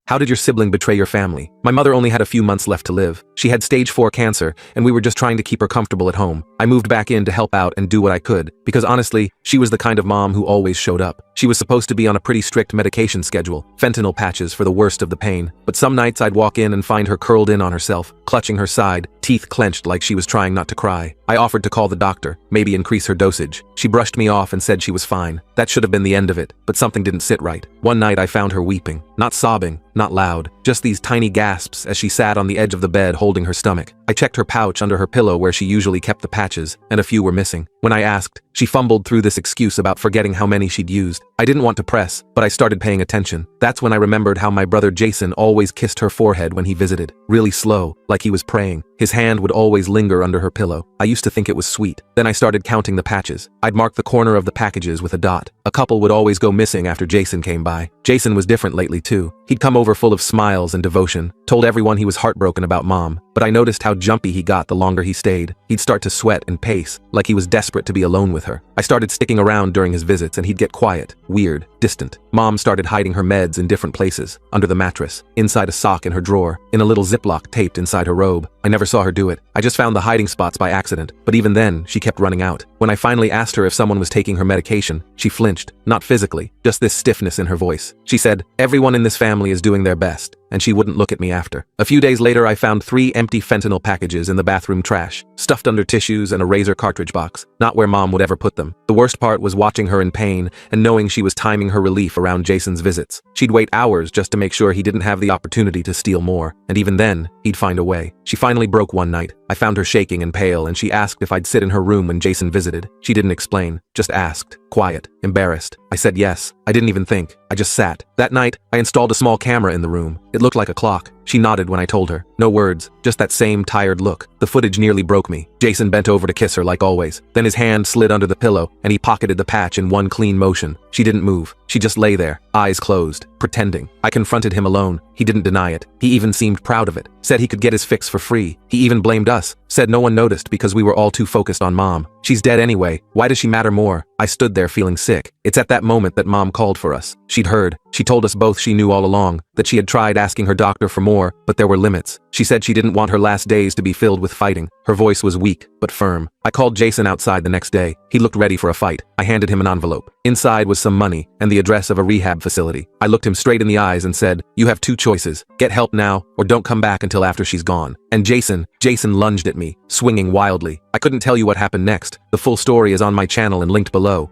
How did your sibling betray your family? My mother only had a few months left to live. She had stage 4 cancer, and we were just trying to keep her comfortable at home. I moved back in to help out and do what I could, because honestly, she was the kind of mom who always showed up. She was supposed to be on a pretty strict medication schedule, fentanyl patches for the worst of the pain. But some nights I'd walk in and find her curled in on herself, clutching her side, teeth clenched like she was trying not to cry. I offered to call the doctor, maybe increase her dosage. She brushed me off and said she was fine. That should have been the end of it, but something didn't sit right. One night I found her weeping, not sobbing, not loud, just these tiny gasps as she sat on the edge of the bed holding her stomach. I checked her pouch under her pillow where she usually kept the patches, and a few were missing. When I asked, she fumbled through this excuse about forgetting how many she'd used. I didn't want to press, but I started paying attention. That's when I remembered how my brother Jason always kissed her forehead when he visited, really slow, like he was praying. His hand would always linger under her pillow. I used to think it was sweet. Then I started counting the patches. I'd mark the corner of the packages with a dot. A couple would always go missing after Jason came by. Jason was different lately too. He'd come over full of smiles and devotion, told everyone he was heartbroken about Mom, but I noticed how jumpy he got the longer he stayed. He'd start to sweat and pace, like he was desperate to be alone with her. I started sticking around during his visits and he'd get quiet, weird, distant. Mom started hiding her meds in different places, under the mattress, inside a sock in her drawer, in a little Ziploc taped inside her robe. I never saw her do it. I just found the hiding spots by accident, but even then, she kept running out. When I finally asked her if someone was taking her medication, she flinched, not physically, just this stiffness in her voice. She said, "Everyone in this family is doing their best," and she wouldn't look at me after. A few days later, I found 3 empty fentanyl packages in the bathroom trash, stuffed under tissues and a razor cartridge box, not where Mom would ever put them. The worst part was watching her in pain and knowing she was timing her relief around Jason's visits. She'd wait hours just to make sure he didn't have the opportunity to steal more, and even then, he'd find a way. She finally broke one night. I found her shaking and pale, and she asked if I'd sit in her room when Jason visited. She didn't explain, just asked, quiet, embarrassed. I said yes. I didn't even think. I just sat. That night, I installed a small camera in the room. It looked like a clock. She nodded when I told her. No words, just that same tired look. The footage nearly broke me. Jason bent over to kiss her like always. Then his hand slid under the pillow, and he pocketed the patch in one clean motion. She didn't move. She just lay there, eyes closed, pretending. I confronted him alone. He didn't deny it. He even seemed proud of it. Said he could get his fix for free. He even blamed us. Said no one noticed because we were all too focused on Mom. She's dead anyway. Why does she matter more? I stood there feeling sick. It's at that moment that Mom called for us. She'd heard. She told us both she knew all along, that she had tried asking her doctor for more, but there were limits. She said she didn't want her last days to be filled with fighting. Her voice was weak, but firm. I called Jason outside the next day. He looked ready for a fight. I handed him an envelope. Inside was some money and the address of a rehab facility. I looked him straight in the eyes and said, "You have 2 choices. Get help now, or don't come back until after she's gone." And Jason lunged at me, swinging wildly. I couldn't tell you what happened next. The full story is on my channel and linked below.